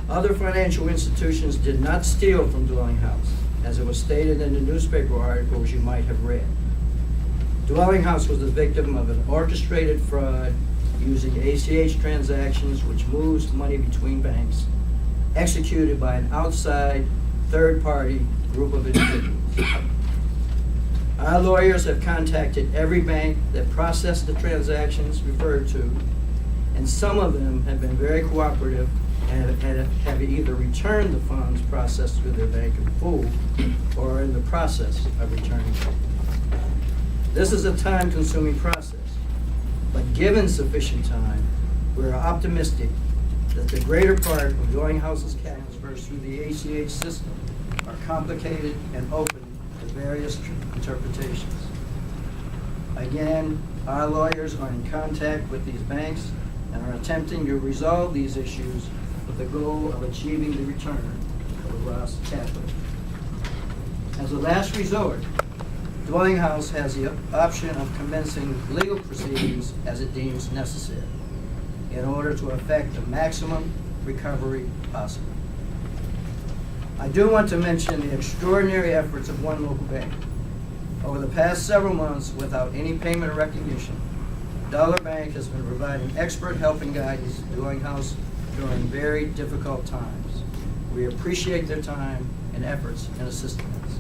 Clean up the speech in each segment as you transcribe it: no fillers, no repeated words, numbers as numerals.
Other financial institutions did not steal from Dwelling House, as it was stated in the newspaper articles you might have read. Dwelling House was the victim of an orchestrated fraud using ACH transactions, which moves money between banks, executed by an outside third-party group of individuals. Our lawyers have contacted every bank that processed the transactions referred to, and some of them have been very cooperative and have either returned the funds processed through their bank in full or are in the process of returning them. This is a time-consuming process, but given sufficient time, we are optimistic that the greater part of Dwelling House's transfers through the ACH system are complicated and open to various interpretations. Again, our lawyers are in contact with these banks and are attempting to resolve these issues with the goal of achieving the return of the lost capital. As a last resort, Dwelling House has the option of commencing legal proceedings as it deems necessary in order to effect the maximum recovery possible. I do want to mention the extraordinary efforts of one local bank. Over the past several months, without any payment or recognition, Dollar Bank has been providing expert help and guidance to Dwelling House during very difficult times. We appreciate their time and efforts in assisting us.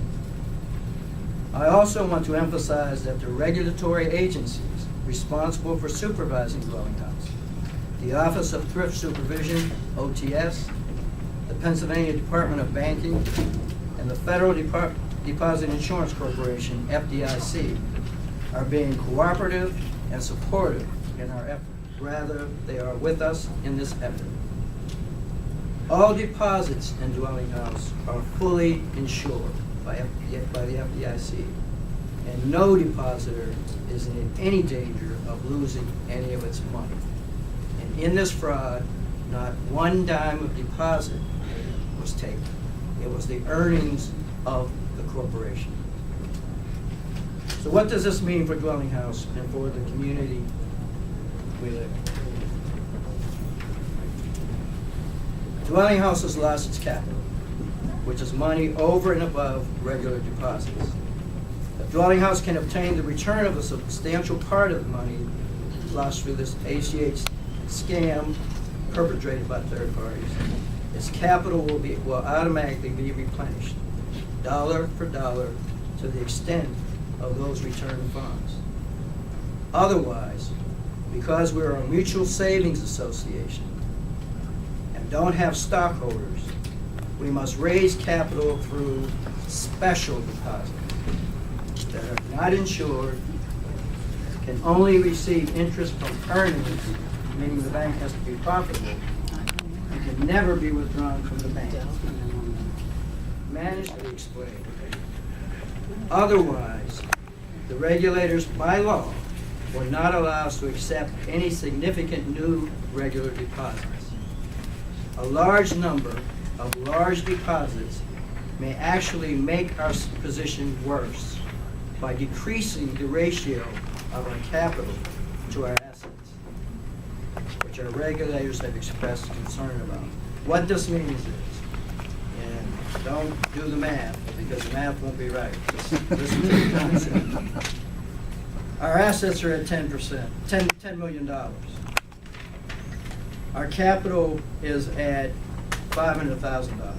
I also want to emphasize that the regulatory agencies responsible for supervising Dwelling House, the Office of Thrift Supervision, OTS, the Pennsylvania Department of Banking, and the Federal Deposit Insurance Corporation, FDIC, are being cooperative and supportive in our effort. Rather, they are with us in this effort. All deposits in Dwelling House are fully insured by the FDIC, and no depositor is in any danger of losing any of its money. And in this fraud, not one dime of deposit was taken. It was the earnings of the corporation. So what does this mean for Dwelling House and for the community we live in? Dwelling House has lost its capital, which is money over and above regular deposits. If Dwelling House can obtain the return of a substantial part of the money lost through this ACH scam perpetrated by third parties, its capital will automatically be replenished, dollar for dollar, to the extent of those returned funds. Otherwise, because we're a mutual savings association and don't have stockholders, we must raise capital through special deposits that are not insured, can only receive interest from earnings, meaning the bank has to be profitable, and can never be withdrawn from the bank. Managed to explain. Otherwise, the regulators, by law, will not allow us to accept any significant new regular deposits. A large number of large deposits may actually make our position worse by decreasing the ratio of our capital to our assets, which our regulators have expressed concern about. What this means is, and don't do the math, because the math won't be right. Just listen to the concept. Our assets are at 10%, $10 million. Our capital is at $500,000.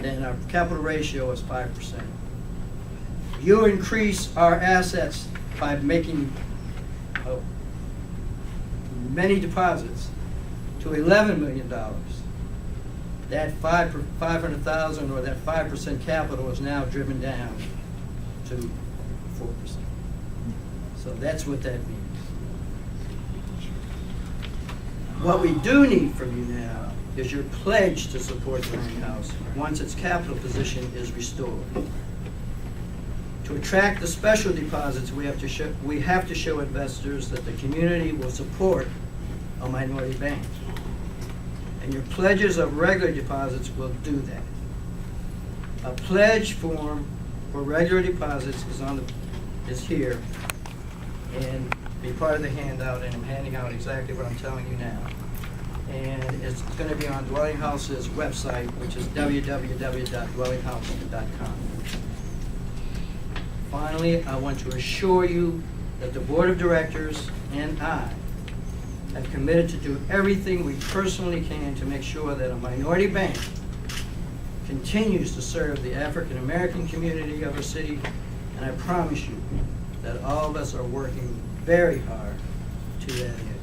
And our capital ratio is 5%. You increase our assets by making many deposits to $11 million. That $500,000 or that 5% capital is now driven down to 4%. So that's what that means. What we do need from you now is your pledge to support Dwelling House once its capital position is restored. To attract the special deposits, we have to show investors that the community will support a minority bank. And your pledges of regular deposits will do that. A pledge form for regular deposits is here and be part of the handout, and I'm handing out exactly what I'm telling you now. And it's going to be on Dwelling House's website, which is www.dwellinghouse.com. Finally, I want to assure you that the Board of Directors and I have committed to do everything we personally can to make sure that a minority bank continues to serve the African American community of our city, and I promise you that all of us are working very hard to that end.